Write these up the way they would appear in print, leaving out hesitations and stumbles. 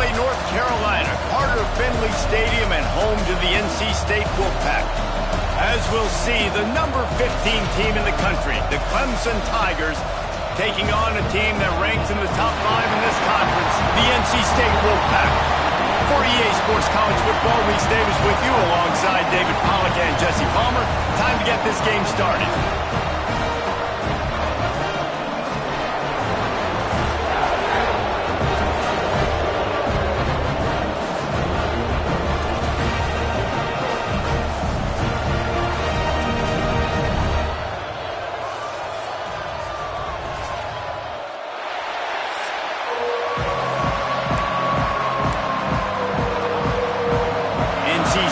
Raleigh, North Carolina, Carter Finley Stadium, and home to the NC State Wolfpack. As we'll see, the number 15 team in the country, the Clemson Tigers, taking on a team that ranks in the top 5 in this conference, the NC State Wolfpack. For EA Sports College Football, Reese Davis with you alongside David Pollack and Jesse Palmer. Time to get this game started.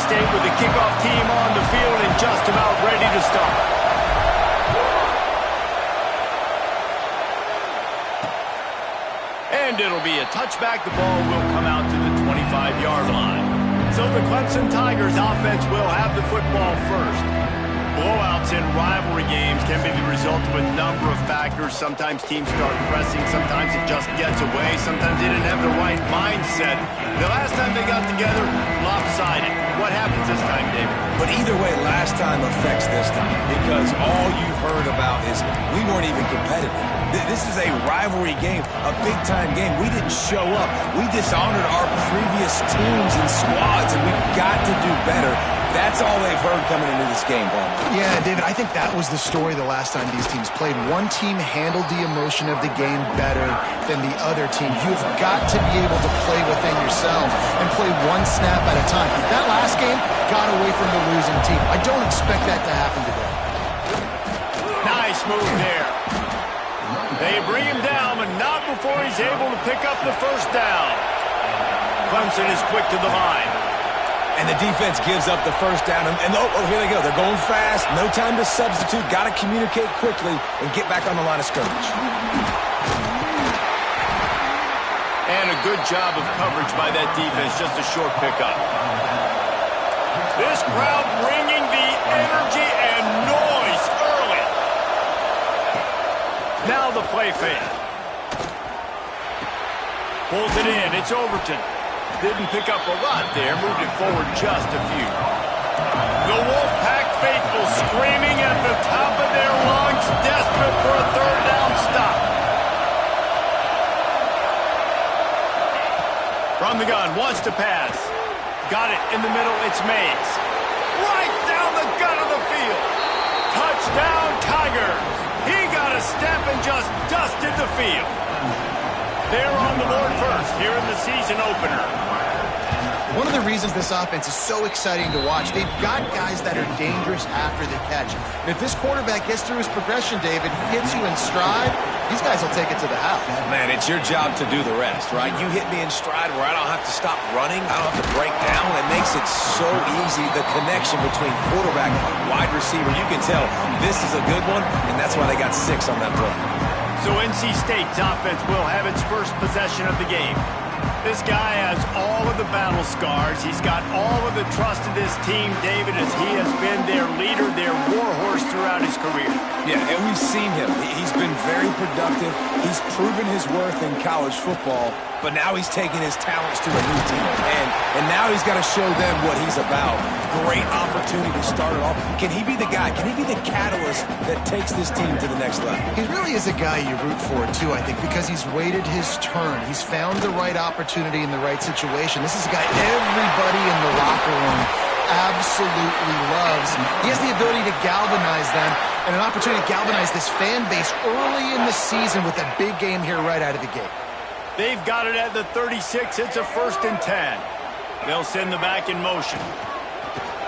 State with the kickoff team on the field and just about ready to start. And it'll be a touchback. The ball will come out to the 25-yard line. So the Clemson Tigers offense will have the football first. Blowouts in rivalry games can be the result of a number of factors. Sometimes teams start pressing. Sometimes it just gets away. Sometimes they didn't have the right mindset. The last time they got together, lopsided. What happens this time, David? But either way, last time affects this time because all you've heard about is we weren't even competitive. This is a rivalry game, a big-time game. We didn't show up. We dishonored our previous teams and squads, and we've got to do better. That's all they've heard coming into this game, Paul. Yeah, David, I think that was the story the last time these teams played. One team handled the emotion of the game better than the other team. You've got to be able to play within yourself and play one snap at a time. That last game got away from the losing team. I don't expect that to happen today. Nice move there. They bring him down, but not before he's able to pick up the first down. Clemson is quick to the line. And the defense gives up the first down. And oh, here they go. They're going fast. No time to substitute. Got to communicate quickly and get back on the line of scrimmage. And a good job of coverage by that defense. Just a short pickup. This crowd bringing the energy and noise early. Now the play fake. Pulls it in. It's Overton. Didn't pick up a lot there. Moved it forward just a few. The Wolfpack faithful screaming at the top of their lungs, desperate for a third down stop. From the gun, wants to pass. Got it in the middle. It's Mays. Right down the gut of the field. Touchdown, Tigers. He got a step and just dusted the field. They're on the board first here in the season opener. One of the reasons this offense is so exciting to watch, they've got guys that are dangerous after the catch. And if this quarterback gets through his progression, David, hits you in stride, these guys will take it to the house. Man, it's your job to do the rest, right? You hit me in stride where I don't have to stop running. I don't have to break down. It makes it so easy, the connection between quarterback and wide receiver. You can tell this is a good one, and that's why they got 6 on that play. So NC State's offense will have its first possession of the game. This guy has all of the battle scars. He's got all of the trust of this team, David, as he has been their leader, their warhorse throughout his career. Yeah, and we've seen him. He's been very productive. He's proven his worth in college football, but now he's taking his talents to a new team. And now he's got to show them what he's about. Great opportunity to start it off. Can he be the guy? Can he be the catalyst that takes this team to the next level? He really is a guy you root for, too, I think, because he's waited his turn. He's found the right opportunity in the right situation. This is a guy everybody in the locker room absolutely loves. He has the ability to galvanize them and an opportunity to galvanize this fan base early in the season with a big game here right out of the gate. They've got it at the 36. It's a 1st and 10. They'll send the back in motion.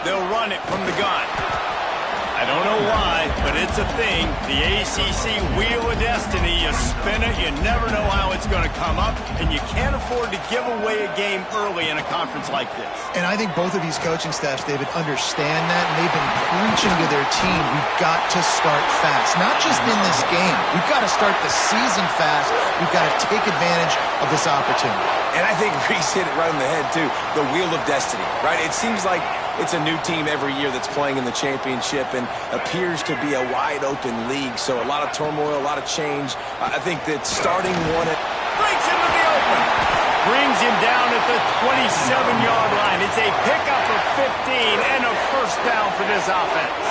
They'll run it from the gun. I don't know why, but it's a thing. The ACC Wheel of Destiny, you spin it, you never know how it's going to come up, and you can't afford to give away a game early in a conference like this. And I think both of these coaching staffs, David, understand that, and they've been preaching to their team, we've got to start fast. Not just in this game. We've got to start the season fast. We've got to take advantage of this opportunity. And I think Reese hit it right on the head, too. The Wheel of Destiny, right? It seems like it's a new team every year that's playing in the championship and appears to be a wide-open league. So a lot of turmoil, a lot of change. I think that starting one... Breaks into the open. Brings him down at the 27-yard line. It's a pickup of 15 and a first down for this offense.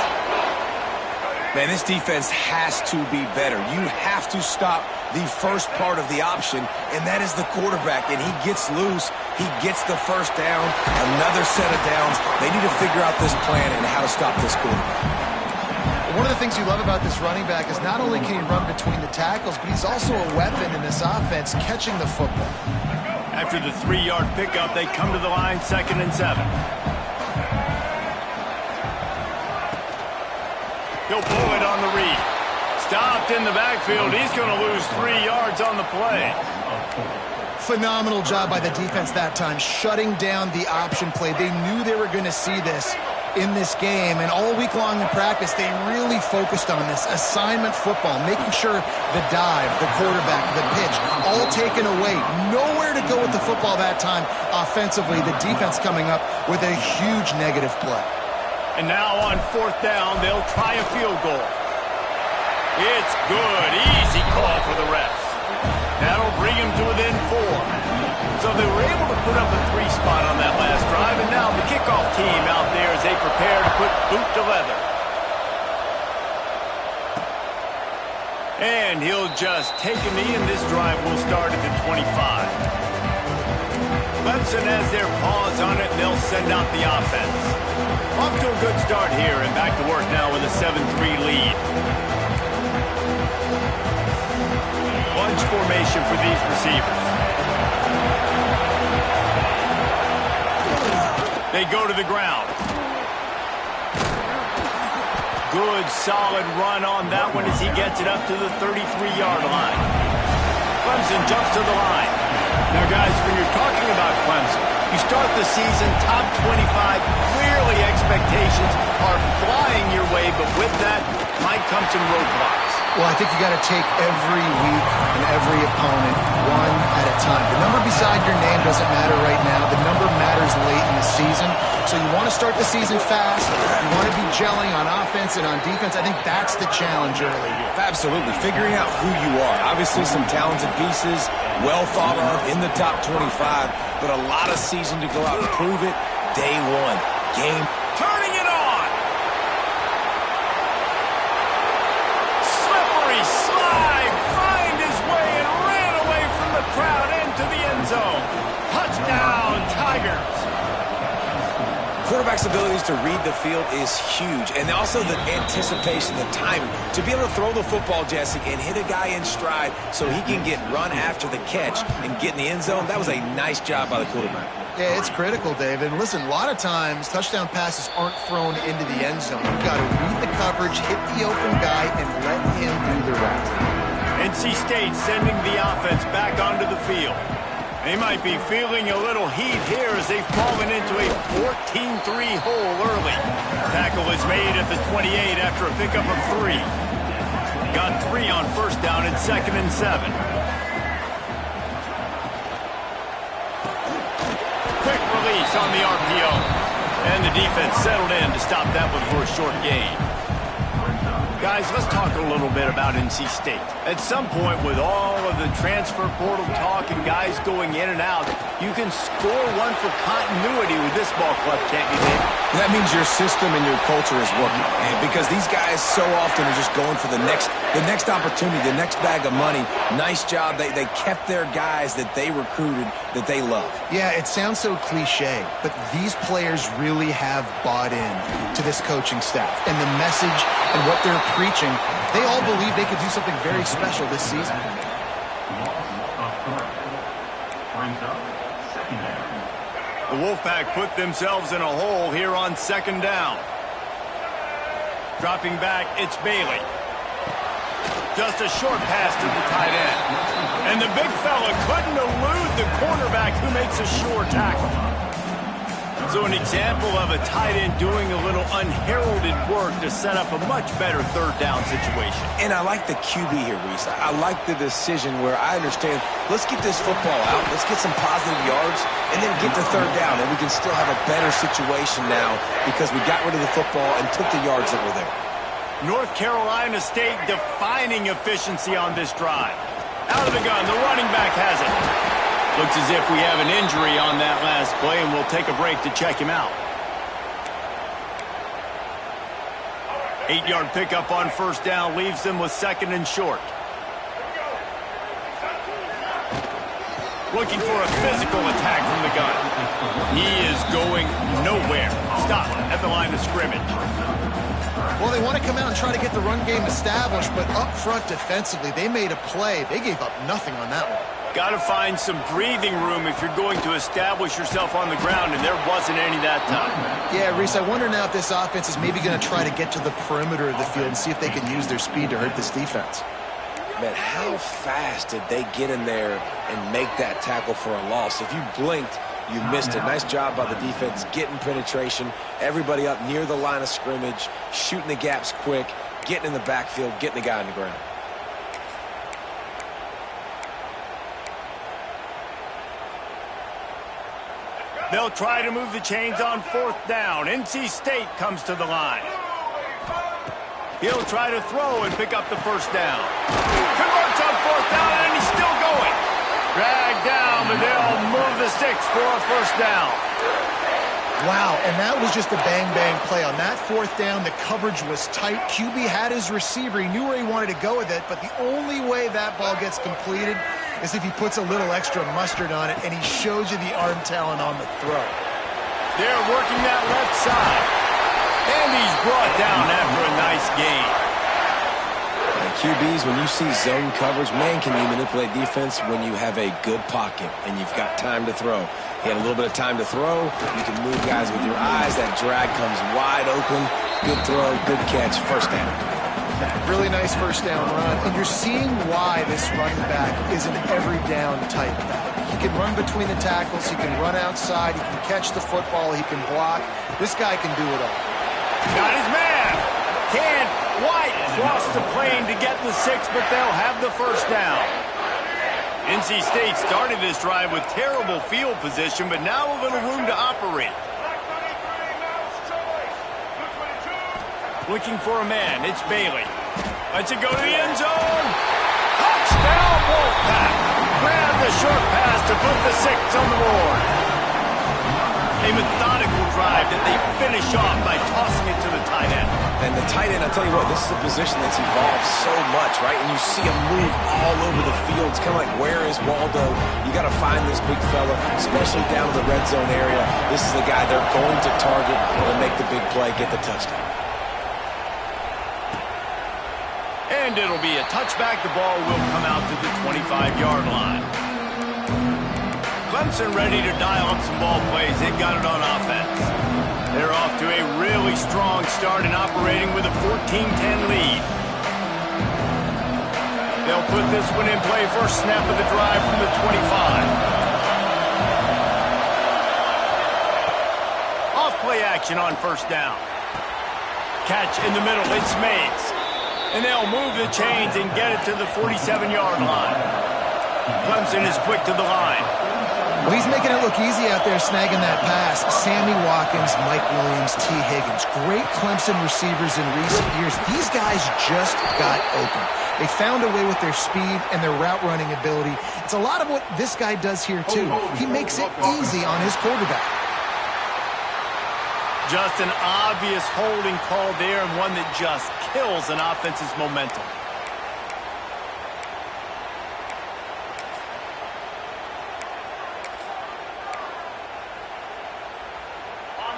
Man, this defense has to be better. You have to stop the first part of the option, and that is the quarterback. And he gets loose. He gets the first down, another set of downs. They need to figure out this plan and how to stop this quarterback. One of the things you love about this running back is not only can he run between the tackles, but he's also a weapon in this offense, catching the football. After the 3-yard pickup, they come to the line, 2nd and 7. He'll pull it on the read. Stopped in the backfield. He's going to lose 3 yards on the play. Phenomenal job by the defense that time, shutting down the option play. They knew they were going to see this in this game, and all week long in practice, they really focused on this assignment football, making sure the dive, the quarterback, the pitch, all taken away. Nowhere to go with the football that time offensively. The defense coming up with a huge negative play. And now on 4th down, they'll try a field goal. It's good. Easy call for the refs. That'll bring him to within 4. So they were able to put up a 3 spot on that last drive, and now the kickoff team out there as they prepare to put boot to leather. And he'll just take a knee, and this drive will start at the 25. Clemson has their paws on it, and they'll send out the offense. Off to a good start here, and back to work now with a 7-3 lead. Bunch formation for these receivers. They go to the ground. Good, solid run on that one as he gets it up to the 33-yard line. Clemson jumps to the line. Now, guys, when you're talking about Clemson, you start the season top 25. Clearly, expectations are flying your way, but with that might come some roadblocks. Well, I think you got to take every week and every opponent one at a time. The number beside your name doesn't matter right now. The number matters late in the season. So you want to start the season fast. You want to be gelling on offense and on defense. I think that's the challenge early here. Absolutely. Figuring out who you are. Obviously, some talented pieces, well thought of in the top 25, but a lot of season to go out and prove it. Day one. Game. Turning it on. Slippery slide. Find his way and ran away from the crowd into the end zone. Touchdown, Tigers. Quarterback's abilities to read the field is huge, and also the anticipation, the timing. To be able to throw the football, Jesse, and hit a guy in stride so he can get run after the catch and get in the end zone, that was a nice job by the quarterback. Yeah, it's critical, Dave. And listen, a lot of times touchdown passes aren't thrown into the end zone. You've got to read the coverage, hit the open guy, and let him do the rest. NC State sending the offense back onto the field. They might be feeling a little heat here as they've fallen into a 14-3 hole early. Tackle is made at the 28 after a pickup of 3. Got 3 on first down and 2nd and 7. Quick release on the RPO. And the defense settled in to stop that one for a short gain. Guys, let's talk a little bit about NC State. At some point, with all of the transfer portal talk and guys going in and out, you can score one for continuity with this ball club, can't you, Dave? That means your system and your culture is working. And because these guys so often are just going for the next opportunity, the next bag of money. Nice job. They kept their guys that they recruited, that they love. Yeah, it sounds so cliche, but these players really have bought in to this coaching staff and the message and what they're preaching. They all believe they could do something very special this season. The Wolfpack put themselves in a hole here on 2nd down. Dropping back, it's Bailey. Just a short pass to the tight end. And the big fella couldn't elude the cornerback who makes a sure tackle. So an example of a tight end doing a little unheralded work to set up a much better 3rd down situation. And I like the QB here, Reese. I like the decision where I understand, let's get this football out, let's get some positive yards, and then get to 3rd down, and we can still have a better situation now because we got rid of the football and took the yards that were there. North Carolina State defining efficiency on this drive. Out of the gun, the running back has it. Looks as if we have an injury on that last play, and we'll take a break to check him out. 8-yard pickup on first down leaves them with 2nd and short. Looking for a physical attack from the gun. He is going nowhere. Stop at the line of scrimmage. Well, they want to come out and try to get the run game established, but up front defensively, they made a play. They gave up nothing on that one. Got to find some breathing room if you're going to establish yourself on the ground, and there wasn't any that time. Yeah, Reese, I wonder now if this offense is maybe going to try to get to the perimeter of the field and see if they can use their speed to hurt this defense. Man, how fast did they get in there and make that tackle for a loss? If you blinked, you missed it. Nice job by the defense getting penetration, everybody up near the line of scrimmage, shooting the gaps quick, getting in the backfield, getting the guy on the ground. They'll try to move the chains on 4th down. NC State comes to the line. He'll try to throw and pick up the first down. Converts on 4th down, and he's still going. Dragged down, but they'll move the sticks for a first down. Wow, and that was just a bang-bang play. On that 4th down, the coverage was tight. QB had his receiver. He knew where he wanted to go with it, but the only way that ball gets completed is if he puts a little extra mustard on it, and he shows you the arm talent on the throw. They're working that left side. And he's brought down after a nice gain. QBs, when you see zone coverage, man, can you manipulate defense when you have a good pocket and you've got time to throw. He had a little bit of time to throw. You can move guys with your eyes. That drag comes wide open. Good throw, good catch, first down. Really nice first down run. And you're seeing why this running back is an every down type back. He can run between the tackles. He can run outside. He can catch the football. He can block. This guy can do it all. Got his man. Can't quite cross the plane to get the 6, but they'll have the first down. NC State started this drive with terrible field position, but now a little room to operate. Looking for a man. It's Bailey. Lets it go to the end zone. Touchdown, Wolfpack. Grab the short pass to put the 6 on the board. A methodical drive that they finish off by tossing it to the tight end. And the tight end, I'll tell you what, this is a position that's evolved so much, right? And you see him move all over the field. It's kind of like, where is Waldo? You got to find this big fella, especially down in the red zone area. This is the guy they're going to target and make the big play, get the touchdown. And it'll be a touchback. The ball will come out to the 25-yard line. Clemson ready to dial up some ball plays. They've got it on offense. They're off to a really strong start and operating with a 14-10 lead. They'll put this one in play. First snap of the drive from the 25. Off play action on first down. Catch in the middle. It's Mays. And they'll move the chains and get it to the 47-yard line. Clemson is quick to the line. Well, he's making it look easy out there, snagging that pass. Sammy Watkins, Mike Williams, T. Higgins. Great Clemson receivers in recent years. These guys just got open. They found a way with their speed and their route running ability. It's a lot of what this guy does here, too. He makes it easy on his quarterback. Just an obvious holding call there, and one that just kills an offense's momentum.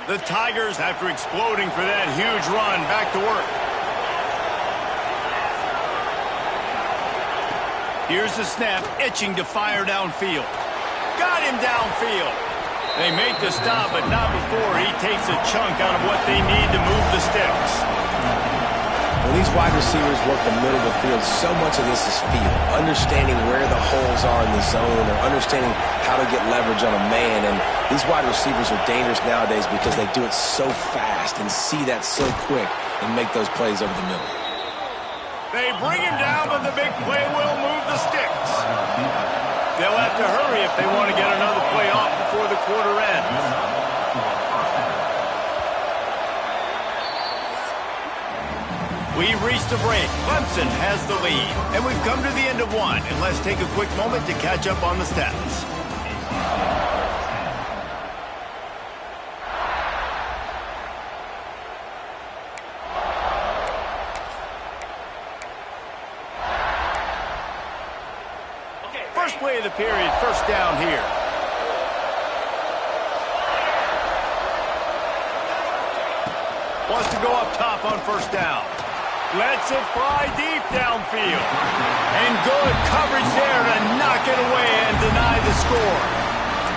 The Tigers, after exploding for that huge run, back to work. Here's the snap, itching to fire downfield. Got him downfield. They make the stop, but not before he takes a chunk out of what they need to move the sticks. When these wide receivers work the middle of the field, so much of this is feel. Understanding where the holes are in the zone or understanding how to get leverage on a man. And these wide receivers are dangerous nowadays because they do it so fast and see that so quick and make those plays over the middle. They bring him down, but the big play will move the sticks. They'll have to hurry if they want to get another play off before the quarter ends. We've reached a break. Clemson has the lead. And we've come to the end of one. And let's take a quick moment to catch up on the stats. First play of the period, first down here. Wants to go up top on first down. Lets it fly deep downfield. And good coverage there to knock it away and deny the score.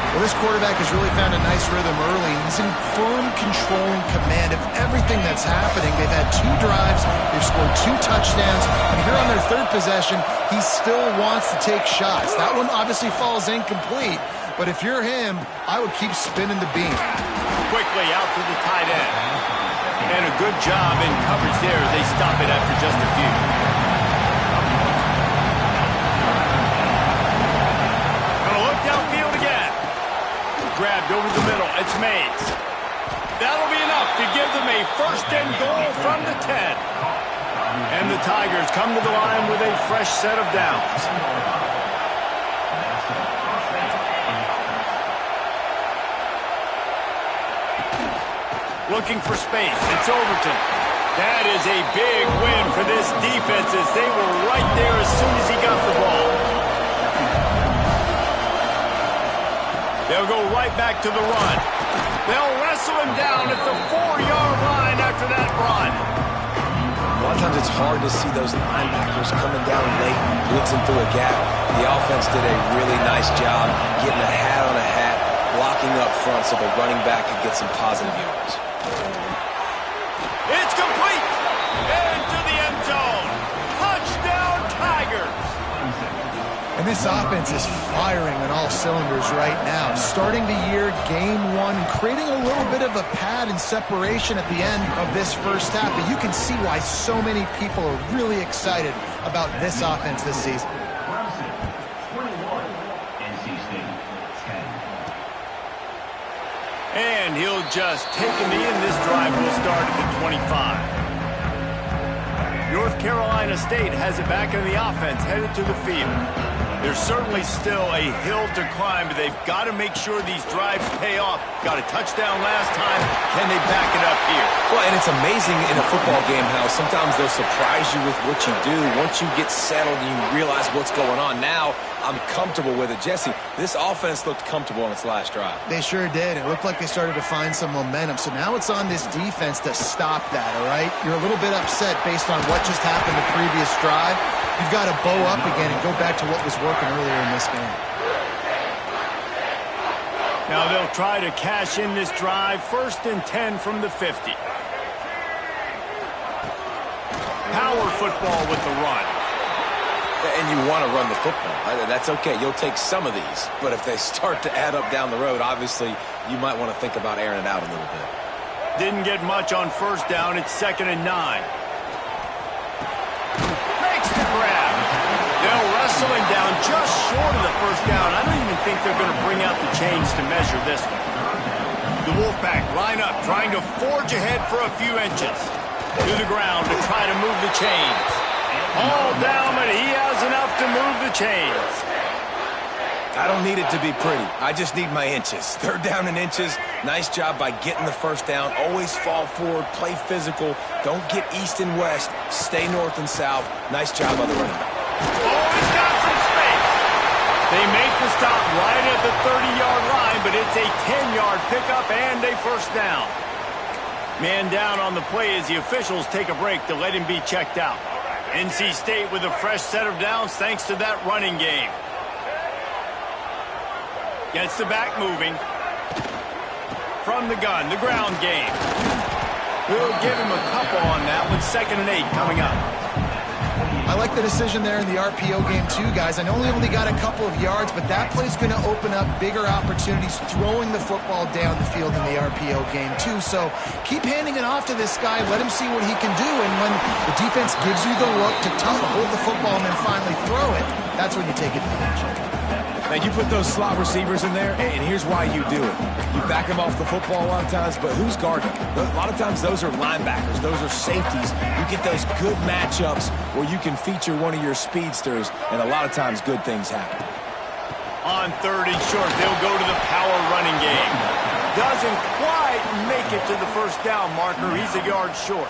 Well, this quarterback has really found a nice rhythm early. He's in firm control and command of everything that's happening. They've had 2 drives. They've scored 2 touchdowns. And here on their 3rd possession, he still wants to take shots. That one obviously falls incomplete. But if you're him, I would keep spinning the beam. Quickly out to the tight end. And a good job in coverage there as they stop it after just a few. Gonna look downfield again. Grabbed over the middle. It's Mays. That'll be enough to give them a first and goal from the 10. And the Tigers come to the line with a fresh set of downs. Looking for space. It's Overton. That is a big win for this defense as they were right there as soon as he got the ball. They'll go right back to the run. They'll wrestle him down at the 4-yard line after that run. A lot of times it's hard to see those linebackers coming down late, blitzing through a gap. The offense did a really nice job getting a hat on a hat, blocking up front so the running back could get some positive yards. It's complete! Into the end zone! Touchdown, Tigers! And this offense is firing on all cylinders right now. Starting the year, game 1, and creating a little bit of a pad and separation at the end of this first half. But you can see why so many people are really excited about this offense this season. And he'll just take him in. This drive will start at the 25. North Carolina State has it back in the offense, headed to the field. There's certainly still a hill to climb, but they've got to make sure these drives pay off. Got a touchdown last time. Can they back it up here? Well, and it's amazing in a football game how sometimes they'll surprise you with what you do. Once you get settled and you realize what's going on, now I'm comfortable with it. Jesse, this offense looked comfortable on its last drive. They sure did. It looked like they started to find some momentum. So now it's on this defense to stop that, all right? You're a little bit upset based on what just happened the previous drive. You've got to bow up again and go back to what was working earlier in this game. Now they'll try to cash in this drive. 1st and 10 from the 50. Power football with the run. And you want to run the football. That's okay. You'll take some of these. But if they start to add up down the road, obviously, you might want to think about airing it out a little bit. Didn't get much on first down. It's 2nd and 9. Makes the grab. They'll wrestle him down just short of the first down. I don't even think they're going to bring out the chains to measure this one. The Wolfpack line up, trying to forge ahead for a few inches. To the ground to try to move the chains. All down, but he has enough to move the chains. I don't need it to be pretty. I just need my inches. 3rd down and inches. Nice job by getting the first down. Always fall forward, play physical. Don't get east and west. Stay north and south. Nice job by the running back. Oh, he's got some space. They make the stop right at the 30-yard line, but it's a 10-yard pickup and a first down. Man down on the play as the officials take a break to let him be checked out. NC State with a fresh set of downs thanks to that running game. Gets the back moving. From the gun, the ground game. We'll give him a couple on that one. 2nd and 8 coming up. I like the decision there in the RPO game too, guys. I know he only got a couple of yards, but that play's going to open up bigger opportunities throwing the football down the field in the RPO game too. So keep handing it off to this guy. Let him see what he can do. And when the defense gives you the look to hold the football and then finally throw it, that's when you take advantage. Now, you put those slot receivers in there, and here's why you do it. You back them off the football a lot of times, but who's guarding? A lot of times those are linebackers. Those are safeties. You get those good matchups where you can feature one of your speedsters, and a lot of times good things happen. On 3rd and short, they'll go to the power running game. Doesn't quite make it to the first down marker. He's a yard short.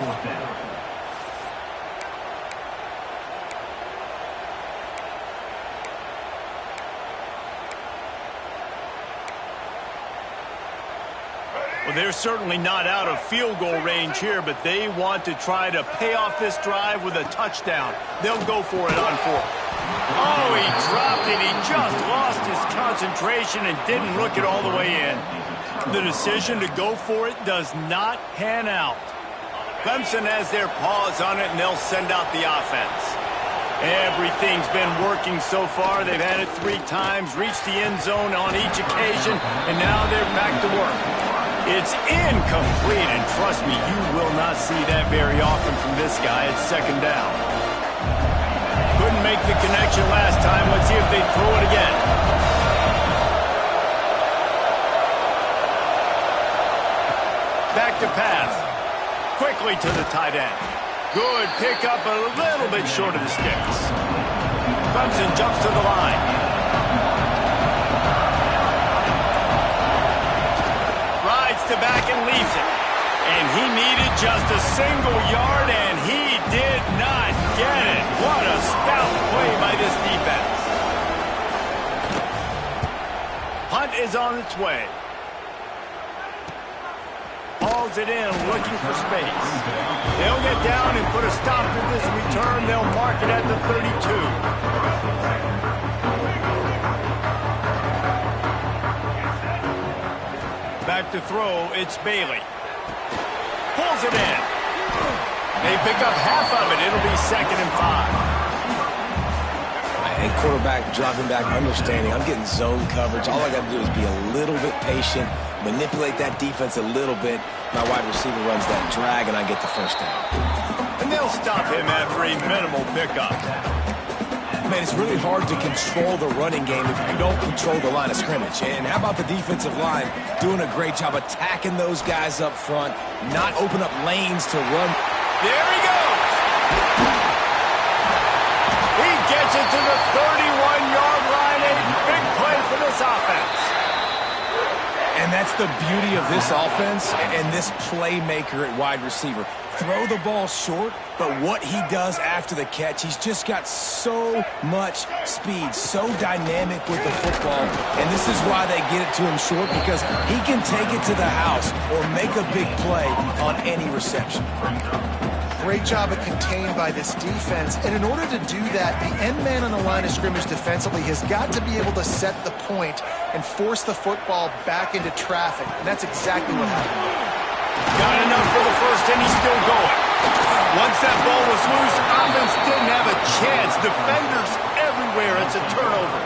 Well, they're certainly not out of field goal range here, but they want to try to pay off this drive with a touchdown. They'll go for it on 4th. Oh, he dropped it. He just lost his concentration and didn't look it all the way in. The decision to go for it does not pan out. Clemson has their paws on it, and they'll send out the offense. Everything's been working so far. They've had it 3 times, reached the end zone on each occasion, and now they're back to work. It's incomplete, and trust me, you will not see that very often from this guy. It's 2nd down. Couldn't make the connection last time. Let's see if they throw it again. Back to pass. Quickly to the tight end. Good pickup, a little bit short of the sticks. Clemson jumps to the line. Rides to back and leaves it. And he needed just a single yard, and he did not get it. What a stout play by this defense. Hunt is on its way. Hauls it in, looking for space. They'll get down and put a stop to this return. They'll mark it at the 32. Back to throw, it's Bailey. Pulls it in. They pick up half of it. It'll be 2nd and 5. And quarterback dropping back, understanding. I'm getting zone coverage. All I got to do is be a little bit patient, manipulate that defense a little bit. My wide receiver runs that drag, and I get the first down. And they'll stop him after a minimal pickup. Man, it's really hard to control the running game if you don't control the line of scrimmage. And how about the defensive line doing a great job attacking those guys up front, not open up lanes to run. There he goes. He gets it to the 31-yard line. A big play for this offense. And that's the beauty of this offense and this playmaker at wide receiver. Throw the ball short, but what he does after the catch, he's just got so much speed, so dynamic with the football. And this is why they get it to him short, because he can take it to the house or make a big play on any reception. Great job of contained by this defense. And in order to do that, the end man on the line of scrimmage defensively has got to be able to set the point and force the football back into traffic. And that's exactly what happened. Got enough for the first, and he's still going. Once that ball was loose, offense didn't have a chance. Defenders everywhere. It's a turnover.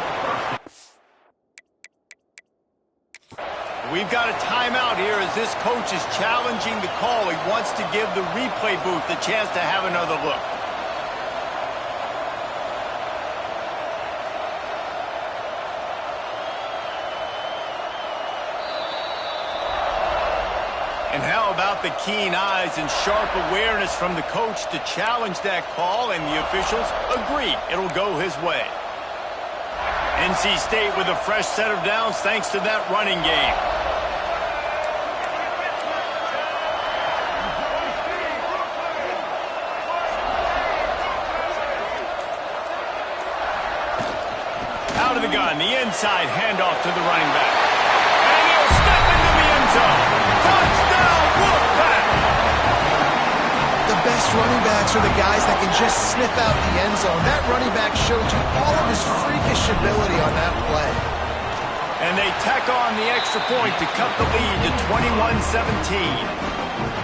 We've got a timeout here as this coach is challenging the call. He wants to give the replay booth the chance to have another look. And how about the keen eyes and sharp awareness from the coach to challenge that call, and the officials agree it'll go his way. NC State with a fresh set of downs thanks to that running game. Out of the gun, the inside handoff to the running back. And he'll step into the end zone. Touchdown, Wolfpack! The best running backs are the guys that can just sniff out the end zone. That running back showed you all of his freakish ability on that play. And they tack on the extra point to cut the lead to 21-17.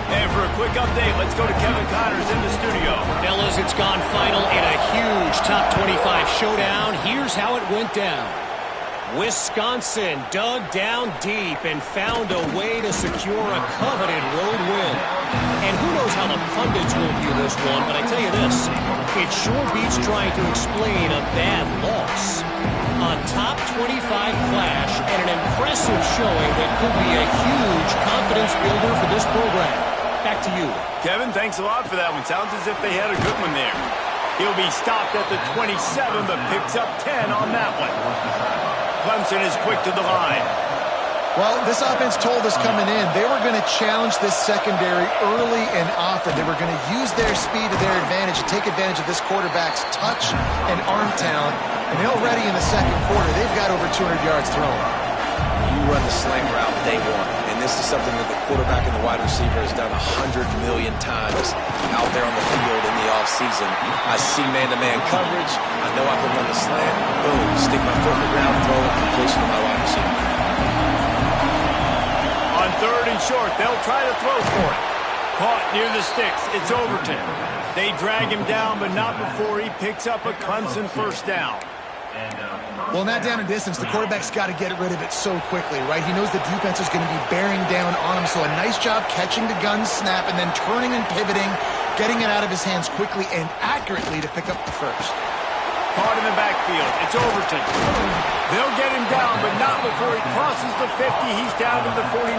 And for a quick update, let's go to Kevin Connors in the studio. Fellas, it's gone final in a huge top 25 showdown. Here's how it went down. Wisconsin dug down deep and found a way to secure a coveted road win. And who knows how the pundits will view this one, but I tell you this, it sure beats trying to explain a bad loss. A top 25 clash and an impressive showing that could be a huge confidence builder for this program. Back to you. Kevin, thanks a lot for that one. Sounds as if they had a good one there. He'll be stopped at the 27, but picks up 10 on that one. Clemson is quick to the line. Well, this offense told us coming in they were going to challenge this secondary early and often. They were going to use their speed to their advantage and take advantage of this quarterback's touch and arm talent. And already in the second quarter, they've got over 200 yards thrown. You run the slant route day one, and this is something that the quarterback and the wide receiver has done 100 million times out there on the field in the offseason. I see man-to-man coverage. I know I can run the slant. Boom, stick my foot in the ground, throw a completion to my wide receiver. On 3rd and short, they'll try to throw for it. Caught near the sticks. It's Overton. They drag him down, but not before he picks up a Clemson first down. Well, not down in distance. The quarterback's got to get rid of it so quickly, right? He knows the defense is going to be bearing down on him, so a nice job catching the gun snap and then turning and pivoting, getting it out of his hands quickly and accurately to pick up the first. Caught in the backfield. It's Overton. They'll get him down, but not before he crosses the 50. He's down to the 49.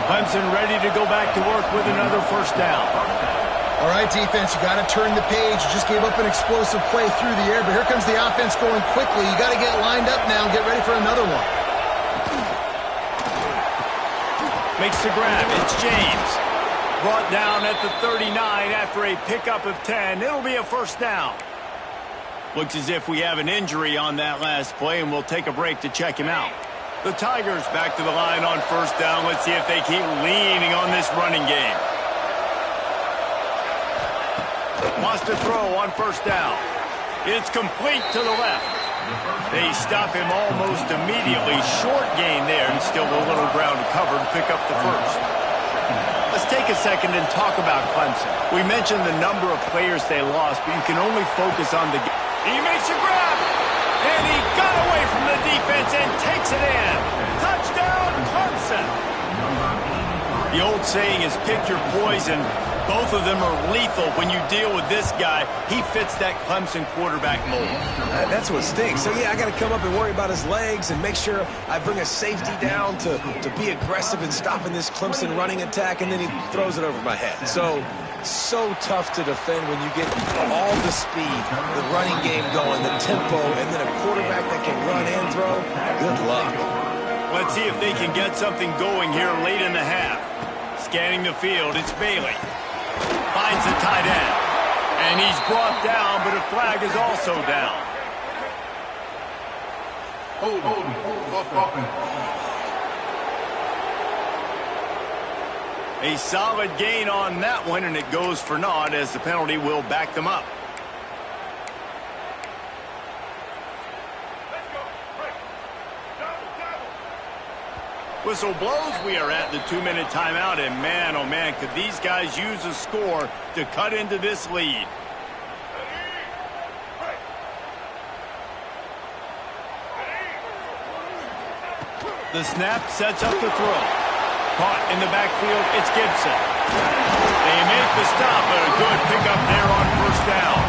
Clemson ready to go back to work with another first down. All right, defense, you got to turn the page. You just gave up an explosive play through the air, but here comes the offense going quickly. You got to get lined up now and get ready for another one. Makes the grab. It's James. Brought down at the 39 after a pickup of 10. It'll be a first down. Looks as if we have an injury on that last play, and we'll take a break to check him out. The Tigers back to the line on first down. Let's see if they keep leaning on this running game. Wants to throw on first down. It's complete to the left. They stop him almost immediately. Short gain there, and still a little ground to cover to pick up the first. Let's take a second and talk about Clemson. We mentioned the number of players they lost, but you can only focus on the game. He makes a grab, and he got away from the defense and takes it in. Touchdown, Clemson. The old saying is pick your poison. Both of them are lethal when you deal with this guy. He fits that Clemson quarterback mold. That's what stinks. So, yeah, I got to come up and worry about his legs and make sure I bring a safety down to be aggressive in stopping this Clemson running attack, and then he throws it over my head. So tough to defend when you get all the speed, the running game going, the tempo, and then a quarterback that can run and throw. Good luck. Let's see if they can get something going here late in the half. Scanning the field, it's Bailey. Finds the tight end. And he's brought down, but a flag is also down. A solid gain on that one, and it goes for naught as the penalty will back them up. Whistle blows. We are at the 2-minute timeout, and man, oh man, could these guys use a score to cut into this lead. The snap sets up the throw. Caught in the backfield, it's Gibson. They make the stop, but a good pickup there on first down.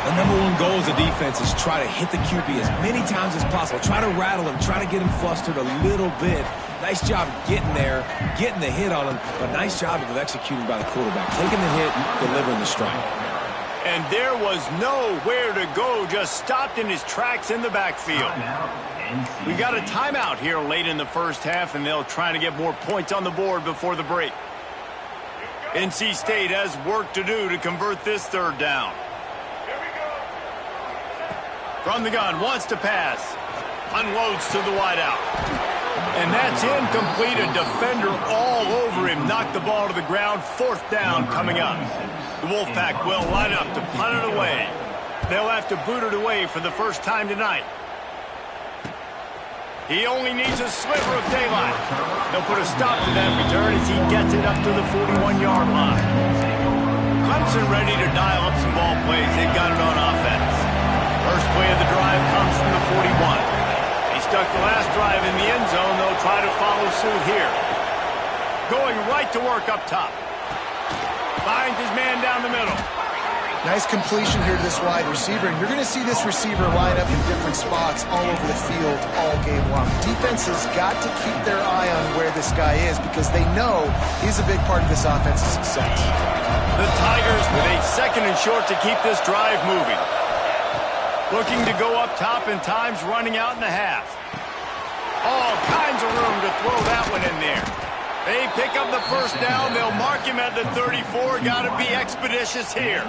The number one goal as a defense is try to hit the QB as many times as possible. Try to rattle him, try to get him flustered a little bit. Nice job getting there, getting the hit on him, but nice job of executing by the quarterback. Taking the hit, delivering the strike. And there was nowhere to go, just stopped in his tracks in the backfield. We got a timeout here late in the first half, and they'll try to get more points on the board before the break. NC State has work to do to convert this third down. From the gun, wants to pass. Unloads to the wideout. And that's incomplete. A defender all over him. Knocked the ball to the ground. Fourth down coming up. The Wolfpack will line up to punt it away. They'll have to boot it away for the first time tonight. He only needs a sliver of daylight. They'll put a stop to that return as he gets it up to the 41-yard line. Clemson ready to dial up some ball plays. They've got it on offense. First play of the drive comes from the 41. He stuck the last drive in the end zone. They'll try to follow suit here. Going right to work up top. Finds his man down the middle. Nice completion here to this wide receiver, and you're going to see this receiver line up in different spots all over the field all game long. Defense has got to keep their eye on where this guy is because they know he's a big part of this offense's success. The Tigers with a second and short to keep this drive moving. Looking to go up top, and time's running out in the half. All kinds of room to throw that one in there. They pick up the first down. They'll mark him at the 34. Got to be expeditious here.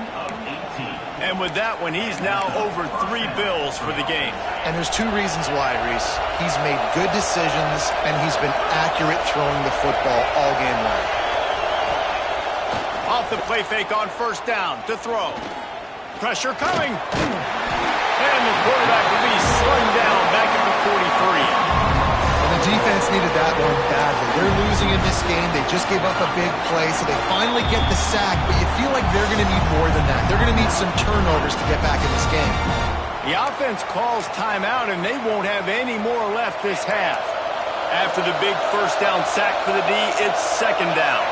And with that one, he's now over 3 bills for the game. And there's 2 reasons why, Reese. He's made good decisions, and he's been accurate throwing the football all game long. Off the play fake on first down to throw. Pressure coming. And the quarterback will be slung down back at the 43. And the defense needed that one badly. They're losing in this game. They just gave up a big play, so they finally get the sack, but you feel like they're going to need more than that. They're going to need some turnovers to get back in this game. The offense calls timeout, and they won't have any more left this half. After the big first down sack for the D, it's second down.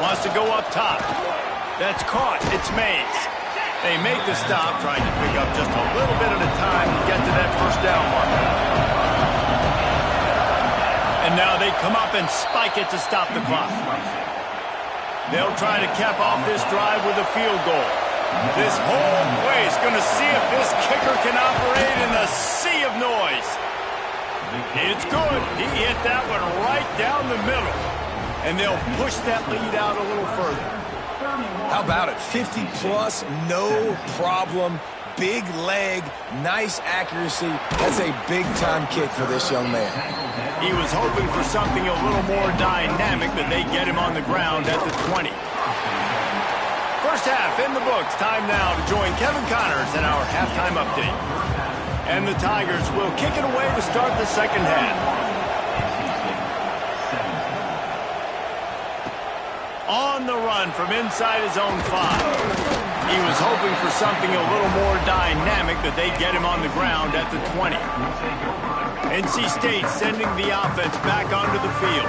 Wants to go up top. That's caught. It's Mays. They make the stop, trying to pick up just a little bit at a time to get to that first down marker. And now they come up and spike it to stop the clock. They'll try to cap off this drive with a field goal. This whole place going to see if this kicker can operate in the sea of noise. It's good. He hit that one right down the middle. And they'll push that lead out a little further. How about it? 50-plus, no problem. Big leg, nice accuracy. That's a big-time kick for this young man. He was hoping for something a little more dynamic, but they get him on the ground at the 20. First half in the books. Time now to join Kevin Connors in our halftime update. And the Tigers will kick it away to start the second half. On the run from inside his own 5. He was hoping for something a little more dynamic, but they get him on the ground at the 20. NC State sending the offense back onto the field.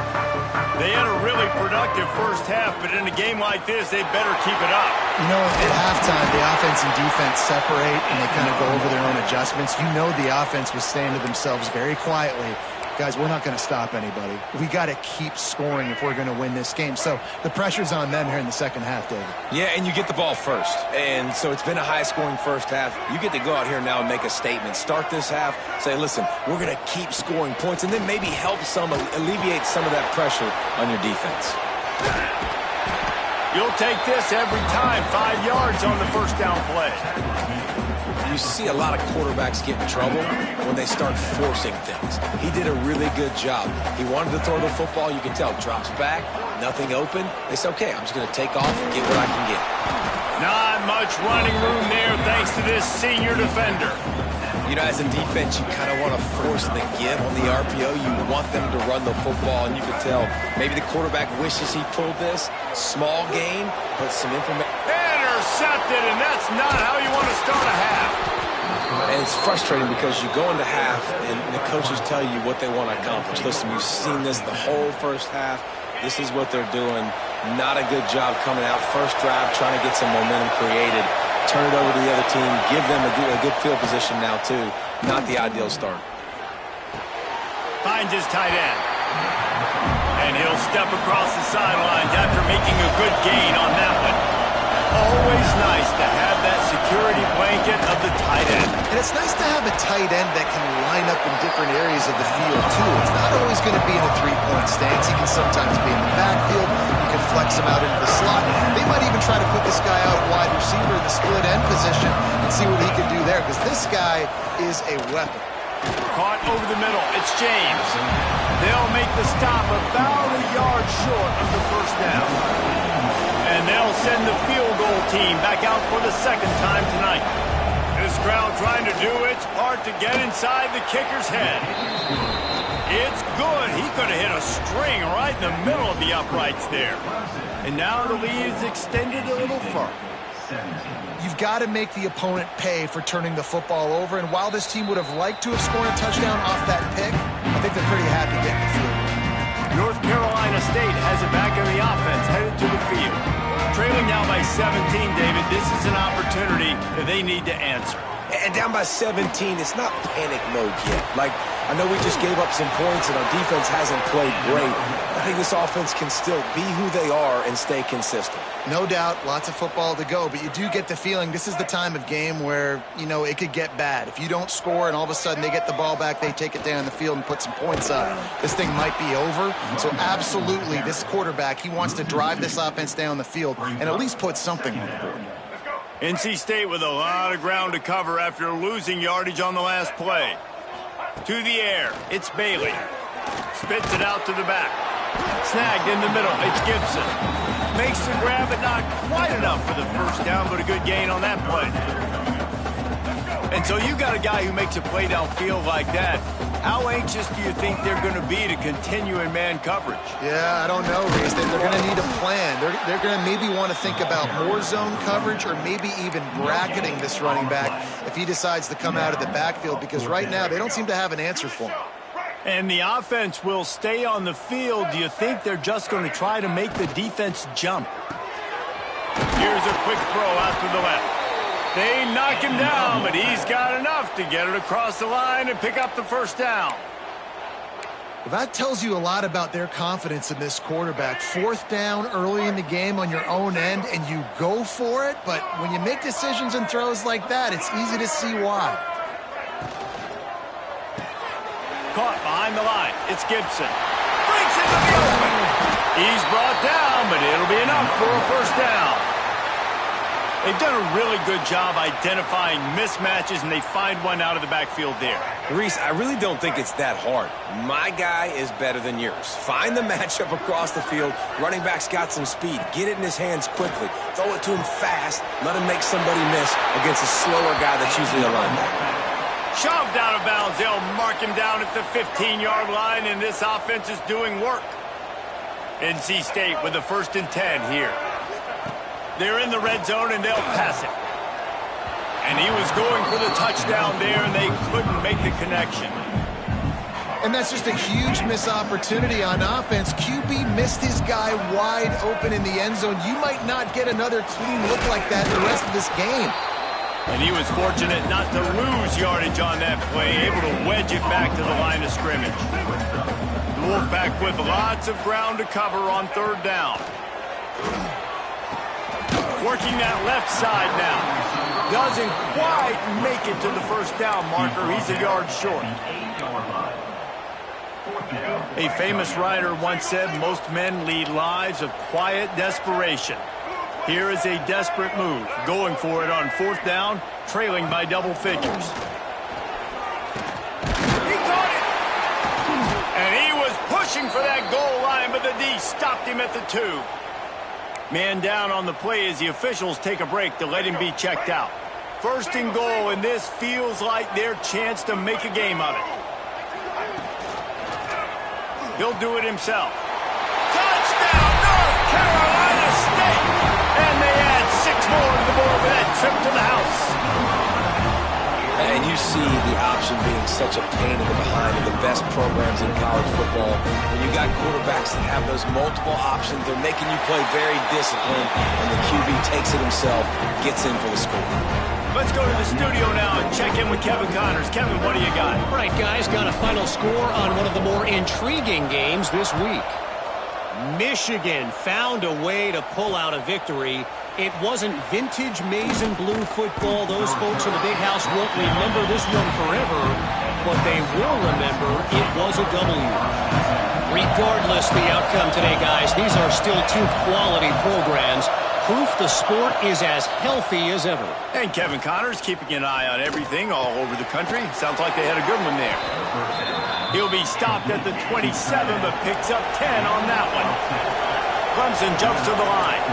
They had a really productive first half, but in a game like this, they better keep it up. You know, at halftime, the offense and defense separate, and they kind of go over their own adjustments. You know the offense was saying to themselves very quietly, guys, we're not going to stop anybody. We got to keep scoring if we're going to win this game. So the pressure's on them here in the second half, David. Yeah, and you get the ball first. And so it's been a high-scoring first half. You get to go out here now and make a statement. Start this half, say, listen, we're going to keep scoring points, and then maybe help alleviate some of that pressure on your defense. You'll take this every time. 5 yards on the first down play. You see a lot of quarterbacks get in trouble when they start forcing things. He did a really good job. He wanted to throw the football. You can tell. Drops back, nothing open. They say, okay, I'm just going to take off and get what I can get. Not much running room there thanks to this senior defender. You know, as a defense, you kind of want to force the give on the RPO. You want them to run the football, and you can tell maybe the quarterback wishes he pulled this. Small gain, but some information. Intercepted, and that's not how you want to start a half. And it's frustrating because you go into half, and the coaches tell you what they want to accomplish. Listen, you've seen this the whole first half. This is what they're doing. Not a good job coming out. First drive, trying to get some momentum created. Turn it over to the other team. Give them a good field position now, too. Not the ideal start. Finds his tight end. And he'll step across the sidelines after making a good gain on that one. Always nice to have that security blanket of the tight end. And it's nice to have a tight end that can line up in different areas of the field, too. It's not always going to be in a three-point stance. He can sometimes be in the backfield. You can flex him out into the slot. They might even try to put this guy out wide receiver in the split end position and see what he can do there, because this guy is a weapon. Caught over the middle. It's James. They'll make the stop about a yard short of the first down. And they'll send the field goal team back out for the second time tonight. This crowd trying to do its part to get inside the kicker's head. It's good. He could have hit a string right in the middle of the uprights there. And now the lead is extended a little further. You've got to make the opponent pay for turning the football over. And while this team would have liked to have scored a touchdown off that pick, I think they're pretty happy getting the field. North Carolina State has it back in the offense, headed to the field. Trailing now by 17, David. This is an opportunity that they need to answer. And down by 17, it's not panic mode yet. Like, I know we just gave up some points and our defense hasn't played great. think this offense can still be who they are and stay consistent. No doubt, lots of football to go, but you do get the feeling this is the time of game where, you know, it could get bad. If you don't score and all of a sudden they get the ball back, they take it down the field and put some points up, this thing might be over. So absolutely, this quarterback, he wants to drive this offense down the field and at least put something on the board. NC State with a lot of ground to cover after losing yardage on the last play. To the air, it's Bailey. Spits it out to the back. Snagged in the middle, it's Gibson. Makes the grab, but not quite enough for the first down, but a good gain on that play. And so you got a guy who makes a play downfield like that. How anxious do you think they're going to be to continue in man coverage? Yeah, I don't know, Reese. They're going to need a plan. They're going to maybe want to think about more zone coverage or maybe even bracketing this running back if he decides to come out of the backfield, because right now they don't seem to have an answer for him. And the offense will stay on the field. Do you think they're just going to try to make the defense jump? Here's a quick throw out to the left. They knock him down, but he's got enough to get it across the line and pick up the first down. Well, that tells you a lot about their confidence in this quarterback. Fourth down early in the game on your own end, and you go for it. But when you make decisions and throws like that, it's easy to see why. Caught behind the line. It's Gibson. Breaks into the open. He's brought down, but it'll be enough for a first down. They've done a really good job identifying mismatches, and they find one out of the backfield there. Reese, I really don't think it's that hard. My guy is better than yours. Find the matchup across the field. Running back's got some speed. Get it in his hands quickly. Throw it to him fast. Let him make somebody miss against a slower guy that's usually a linebacker. Shoved out of bounds. They'll mark him down at the 15-yard line, and this offense is doing work. NC State with the 1st and 10 here. They're in the red zone, and they'll pass it. And he was going for the touchdown there, and they couldn't make the connection. And that's just a huge missed opportunity on offense. QB missed his guy wide open in the end zone. You might not get another clean look like that the rest of this game. And he was fortunate not to lose yardage on that play, able to wedge it back to the line of scrimmage. The Wolfpack with lots of ground to cover on 3rd down. Working that left side now. Doesn't quite make it to the first down marker. He's a yard short. A famous writer once said, most men lead lives of quiet desperation. Here is a desperate move, going for it on 4th down, trailing by double figures. He caught it! And he was pushing for that goal line, but the D stopped him at the 2. Man down on the play as the officials take a break to let him be checked out. 1st and goal, and this feels like their chance to make a game of it. He'll do it himself. Touchdown, North Carolina State! And they add 6 more to the board with that trip to the house. And you see the option being such a pain in the behind of the best programs in college football. When you got quarterbacks that have those multiple options, they're making you play very disciplined, and the QB takes it himself, gets in for the score. Let's go to the studio now and check in with Kevin Connors. Kevin, what do you got? All right, guys, got a final score on one of the more intriguing games this week. Michigan found a way to pull out a victory. It wasn't vintage maize and blue football. Those folks in the big house won't remember this one forever, but they will remember it was a W. Regardless the outcome today, guys, these are still 2 quality programs. Proof the sport is as healthy as ever. And Kevin Connors keeping an eye on everything all over the country. Sounds like they had a good one there. He'll be stopped at the 27, but picks up 10 on that one. Clemson jumps to the line.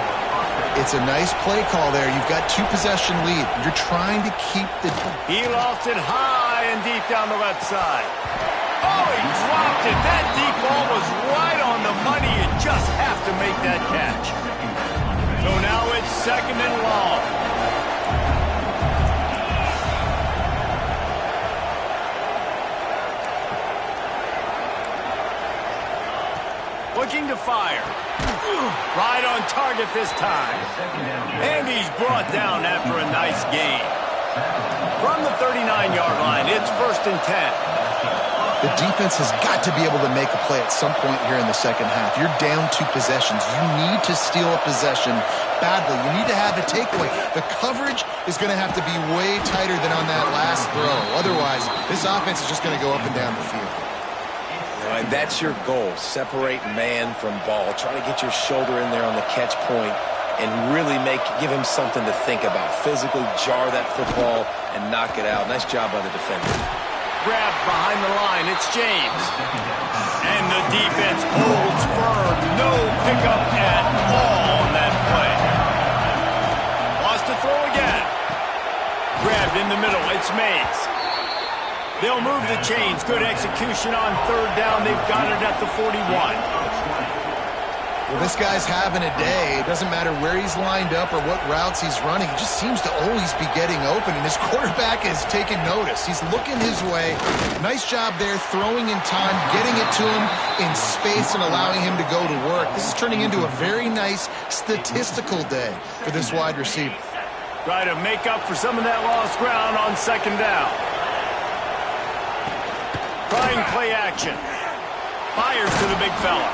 It's a nice play call there. You've got 2-possession lead. You're trying to keep the... He lofts it high and deep down the left side. Oh, he dropped it. That deep ball was right on the money. You just have to make that catch. So now it's 2nd and long. Looking to fire. Right on target this time. And he's brought down after a nice gain. From the 39-yard line, it's 1st and 10. The defense has got to be able to make a play at some point here in the second half. You're down 2 possessions. You need to steal a possession badly. You need to have a takeaway. The coverage is going to have to be way tighter than on that last throw. Otherwise, this offense is just going to go up and down the field. And that's your goal. Separate man from ball. Try to get your shoulder in there on the catch point and really give him something to think about. Physically jar that football and knock it out. Nice job by the defender. Grab behind the line. It's James. And the defense holds firm. No pickup at all on that play. Wants to throw again. Grabbed in the middle. It's Mays. They'll move the chains. Good execution on 3rd down. They've got it at the 41. Well, this guy's having a day. It doesn't matter where he's lined up or what routes he's running. He just seems to always be getting open, and his quarterback is taking notice. He's looking his way. Nice job there, throwing in time, getting it to him in space and allowing him to go to work. This is turning into a very nice statistical day for this wide receiver. Try to make up for some of that lost ground on 2nd down. Trying play action. Fires to the big fella.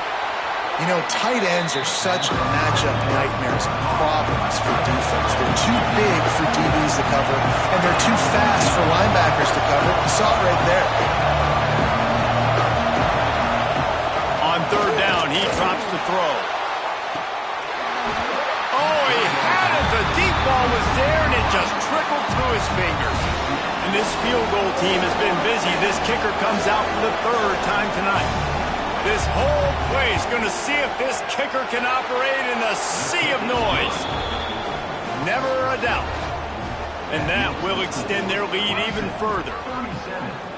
You know, tight ends are such matchup nightmares and problems for defense. They're too big for DBs to cover, and they're too fast for linebackers to cover. You saw it right there. On 3rd down, he drops the throw. Oh, he had it. The deep ball was there, and it just trickled through his fingers. And this field goal team has been busy. This kicker comes out for the 3rd time tonight. This whole play is going to see if this kicker can operate in a sea of noise. Never a doubt. And that will extend their lead even further.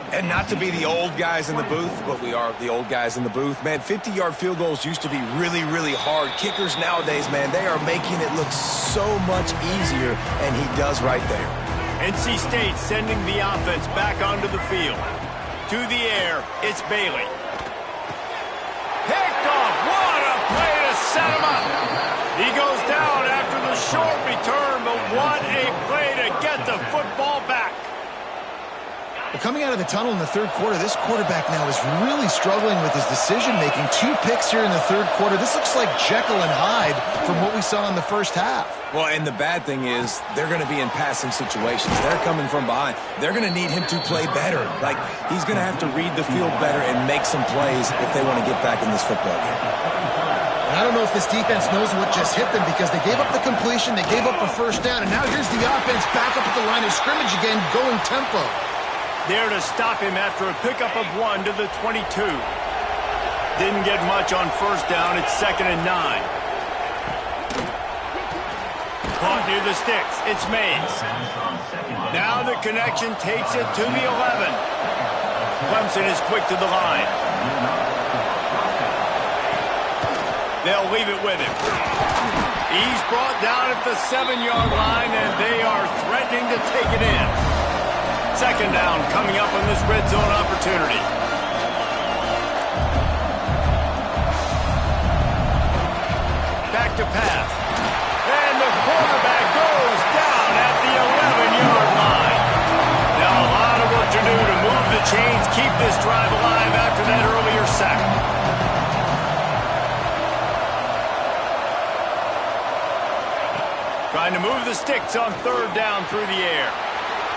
And not to be the old guys in the booth, but we are the old guys in the booth. Man, 50-yard field goals used to be really, really hard. Kickers nowadays, man, they are making it look so much easier, and he does right there. NC State sending the offense back onto the field. To the air, it's Bailey. Picked off. What a play to set him up. He goes down after the short return, but what a play to get the football back. Well, coming out of the tunnel in the 3rd quarter, this quarterback now is really struggling with his decision-making. 2 picks here in the 3rd quarter. This looks like Jekyll and Hyde from what we saw in the first half. Well, and the bad thing is they're going to be in passing situations. They're coming from behind. They're going to need him to play better. Like, he's going to have to read the field better and make some plays if they want to get back in this football game. And I don't know if this defense knows what just hit them because they gave up the completion, they gave up a 1st down, and now here's the offense back up at the line of scrimmage again, going tempo. There to stop him after a pickup of 1 to the 22. Didn't get much on 1st down. It's 2nd and 9. Caught near the sticks. It's Mays. Now the connection takes it to the 11. Clemson is quick to the line. They'll leave it with him. He's brought down at the 7-yard line, and they are threatening to take it in. 2nd down coming up on this red zone opportunity. Back to pass. And the quarterback goes down at the 11-yard line. Now a lot of work to do to move the chains, keep this drive alive after that earlier sack. Trying to move the sticks on 3rd down through the air.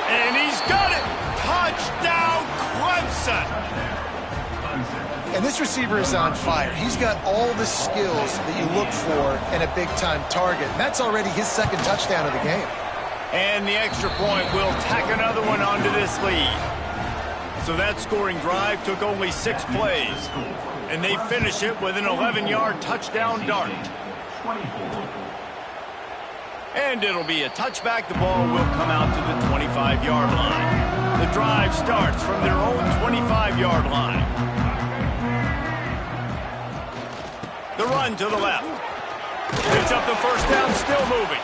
And he's got it! Touchdown, Clemson! And this receiver is on fire. He's got all the skills that you look for in a big-time target. And that's already his 2nd touchdown of the game. And the extra point will tack another one onto this lead. So that scoring drive took only 6 plays. And they finish it with an 11-yard touchdown dart. And it'll be a touchback. The ball will come out to the 25-yard line. The drive starts from their own 25-yard line. The run to the left. Picks up the 1st down, still moving.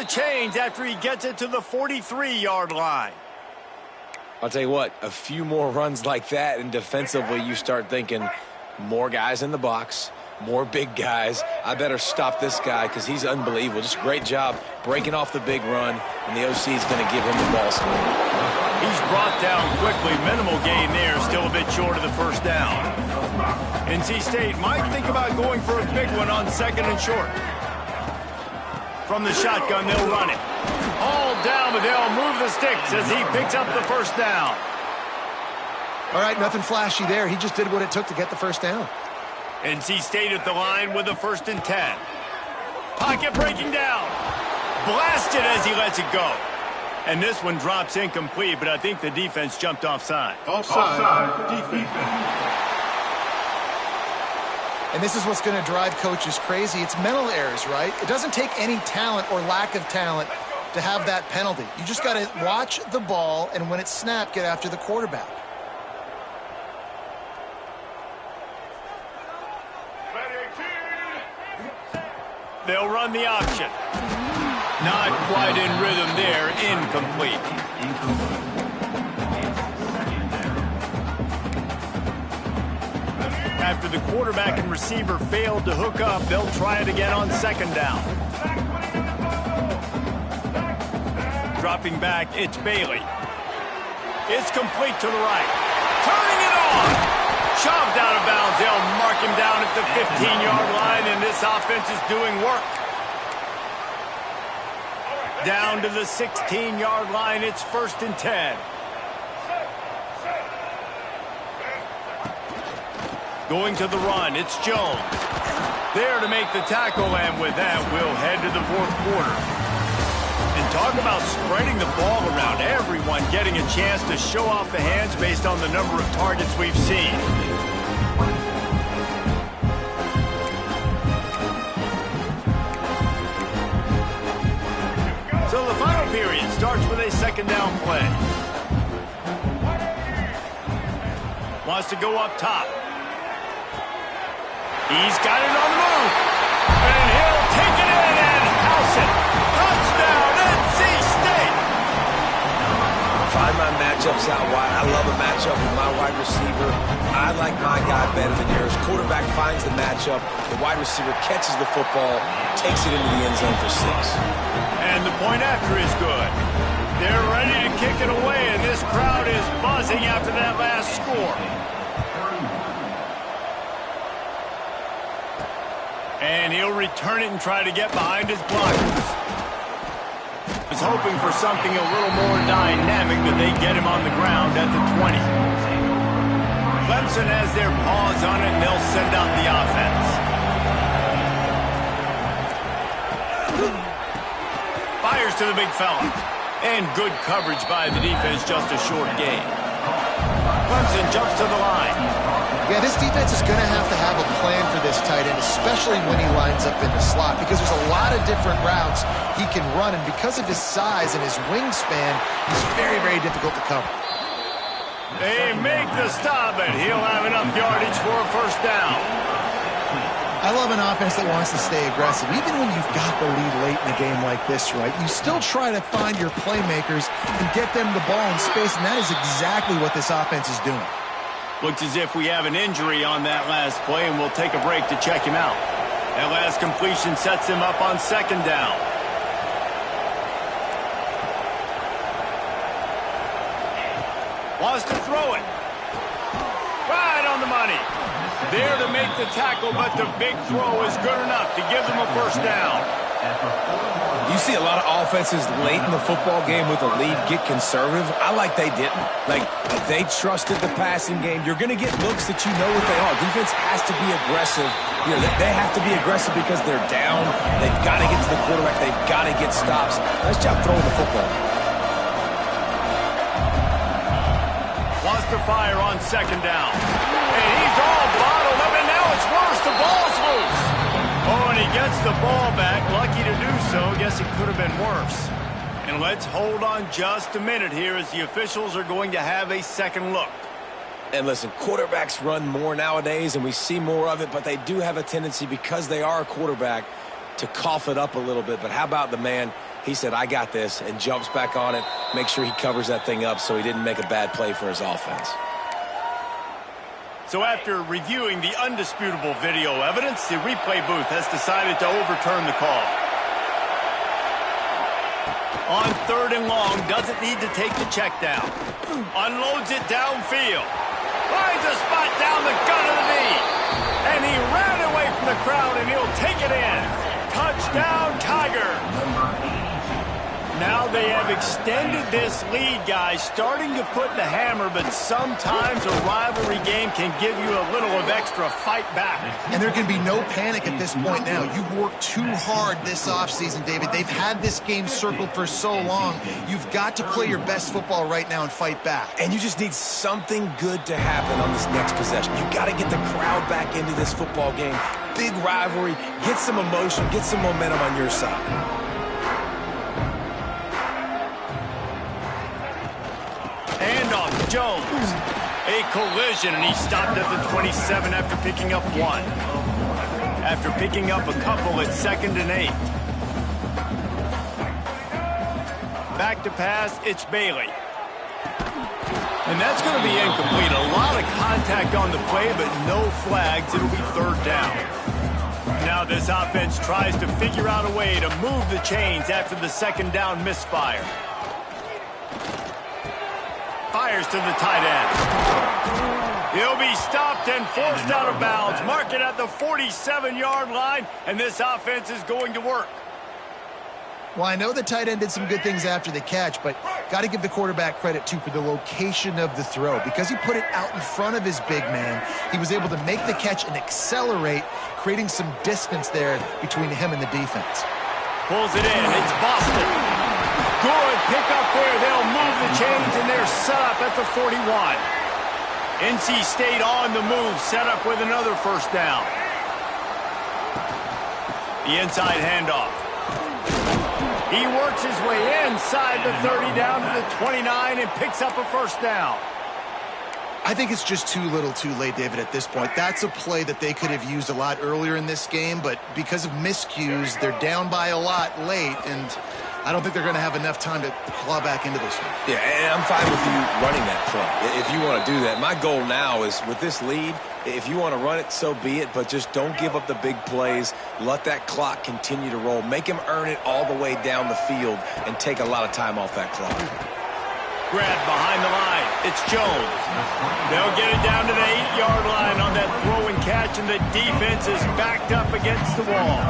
the chains after he gets it to the 43-yard line. I'll tell you what, a few more runs like that, and defensively you start thinking more guys in the box, more big guys. I better stop this guy because he's unbelievable. Just a great job breaking off the big run, and the OC is going to give him the ball swing. He's brought down quickly. Minimal gain there, still a bit short of the first down. NC State might think about going for a big one on 2nd and short. From the shotgun, they'll run it. All down, but they'll move the sticks as he picks up the first down. All right, nothing flashy there. He just did what it took to get the first down. NC State at the line with a 1st and 10. Pocket breaking down. Blasted as he lets it go. And this one drops incomplete, but I think the defense jumped offside. Offside defense. And this is what's going to drive coaches crazy. It's mental errors, right? It doesn't take any talent or lack of talent to have that penalty. You just got to watch the ball, and when it's snapped, get after the quarterback. They'll run the option. Not quite in rhythm there. Incomplete. After the quarterback and receiver failed to hook up, they'll try it again on 2nd down. Dropping back, it's Bailey. It's complete to the right. Turning it on. Shoved out of bounds. They'll mark him down at the 15-yard line, and this offense is doing work. Down to the 16-yard line. It's 1st and 10. Going to the run, it's Jones. There to make the tackle, and with that, we'll head to the 4th quarter. And talk about spreading the ball around, everyone getting a chance to show off the hands based on the number of targets we've seen. So the final period starts with a 2nd down play. Wants to go up top. He's got it on the move. And he'll take it in and house it. Touchdown, NC State. Find my matchups out wide. I love a matchup with my wide receiver. I like my guy better than yours. Quarterback finds the matchup. The wide receiver catches the football, takes it into the end zone for 6. And the point after is good. They're ready to kick it away, and this crowd is buzzing after that last score. And he'll return it and try to get behind his blockers. He's hoping for something a little more dynamic, but they get him on the ground at the 20. Clemson has their paws on it, and they'll send out the offense. Fires to the big fella. And good coverage by the defense, just a short gain. Clemson jumps to the line. Yeah, this defense is going to have a plan for this tight end, especially when he lines up in the slot, because there's a lot of different routes he can run, and because of his size and his wingspan, he's very, very difficult to cover. They make the stop, and he'll have enough yardage for a 1st down. I love an offense that wants to stay aggressive. Even when you've got the lead late in a game like this, right, you still try to find your playmakers and get them the ball in space, and that is exactly what this offense is doing. Looks as if we have an injury on that last play, and we'll take a break to check him out. That last completion sets him up on 2nd down. Wants to throw it. Right on the money. There to make the tackle, but the big throw is good enough to give them a 1st down. You see a lot of offenses late in the football game with a lead get conservative. I like they didn't. Like, they trusted the passing game. You're going to get looks that you know what they are. Defense has to be aggressive. You know, they have to be aggressive because they're down. They've got to get to the quarterback. They've got to get stops. Nice job throwing the football. Wants to fire on 2nd down. And he's all bottled up, and now it's worse. The ball's loose. Oh, and he gets the ball back. Lucky to do so. Guess it could have been worse. And let's hold on just a minute here as the officials are going to have a second look. And listen, quarterbacks run more nowadays, and we see more of it, but they do have a tendency, because they are a quarterback, to cough it up a little bit. But how about the man he said, I got this, and jumps back on it, make sure he covers that thing up so he didn't make a bad play for his offense. So after reviewing the undisputable video evidence, the replay booth has decided to overturn the call. On 3rd and long, doesn't need to take the check down. Unloads it downfield. Finds a spot down the gut of the knee. And he ran away from the crowd, and he'll take it in. Touchdown, Tiger. Now they have extended this lead, guys, starting to put the hammer, but sometimes a rivalry game can give you a little of extra fight back. And there can be no panic at this point now. You've worked too hard this offseason, David. They've had this game circled for so long. You've got to play your best football right now and fight back. And you just need something good to happen on this next possession. You got to get the crowd back into this football game. Big rivalry, get some emotion, get some momentum on your side. Handoff, Jones. A collision, and he stopped at the 27 after picking up 1. After picking up a couple at 2nd and 8. Back to pass, it's Bailey. And that's going to be incomplete. A lot of contact on the play, but no flags. It'll be 3rd down. Now this offense tries to figure out a way to move the chains after the 2nd down misfire. Fires to the tight end. He'll be stopped and forced out of bounds. Mark it at the 47-yard line, and this offense is going to work. Well, I know the tight end did some good things after the catch, but got to give the quarterback credit, too, for the location of the throw. Because he put it out in front of his big man, he was able to make the catch and accelerate, creating some distance there between him and the defense. Pulls it in. It's Boston. Good pick up there. They'll move the chains, and they're set up at the 41. NC State on the move, set up with another 1st down. The inside handoff. He works his way inside the 30 down to the 29 and picks up a 1st down. I think it's just too little too late, David, at this point. That's a play that they could have used a lot earlier in this game, but because of miscues, they're down by a lot late, and I don't think they're going to have enough time to claw back into this one. Yeah, and I'm fine with you running that play if you want to do that. My goal now is with this lead, if you want to run it, so be it, but just don't give up the big plays. Let that clock continue to roll. Make him earn it all the way down the field and take a lot of time off that clock. Grab behind the line. It's Jones. They'll get it down to the 8-yard line on that throw and catch, and the defense is backed up against the wall.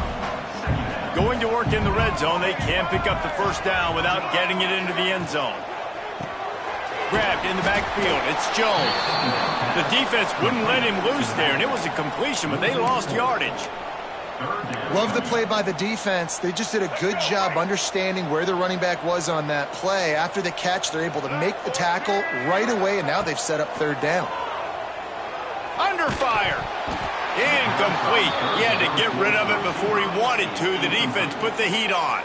Going to work in the red zone. They can't pick up the 1st down without getting it into the end zone. Grabbed in the backfield. It's Jones. The defense wouldn't let him loose there, and it was a completion, but they lost yardage. Love the play by the defense. They just did a good job understanding where the running back was on that play. After the catch, they're able to make the tackle right away, and now they've set up 3rd down. Under fire. Incomplete. He had to get rid of it before he wanted to. The defense put the heat on.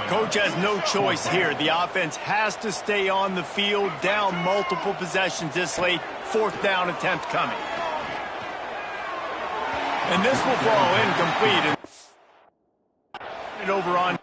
Coach has no choice here. The offense has to stay on the field, down multiple possessions this late. 4th down attempt coming. And this will fall incomplete. And over on.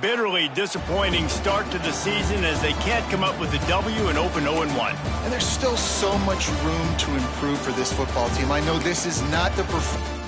Bitterly disappointing start to the season as they can't come up with a W and open 0-1. And there's still so much room to improve for this football team. I know this is not the performance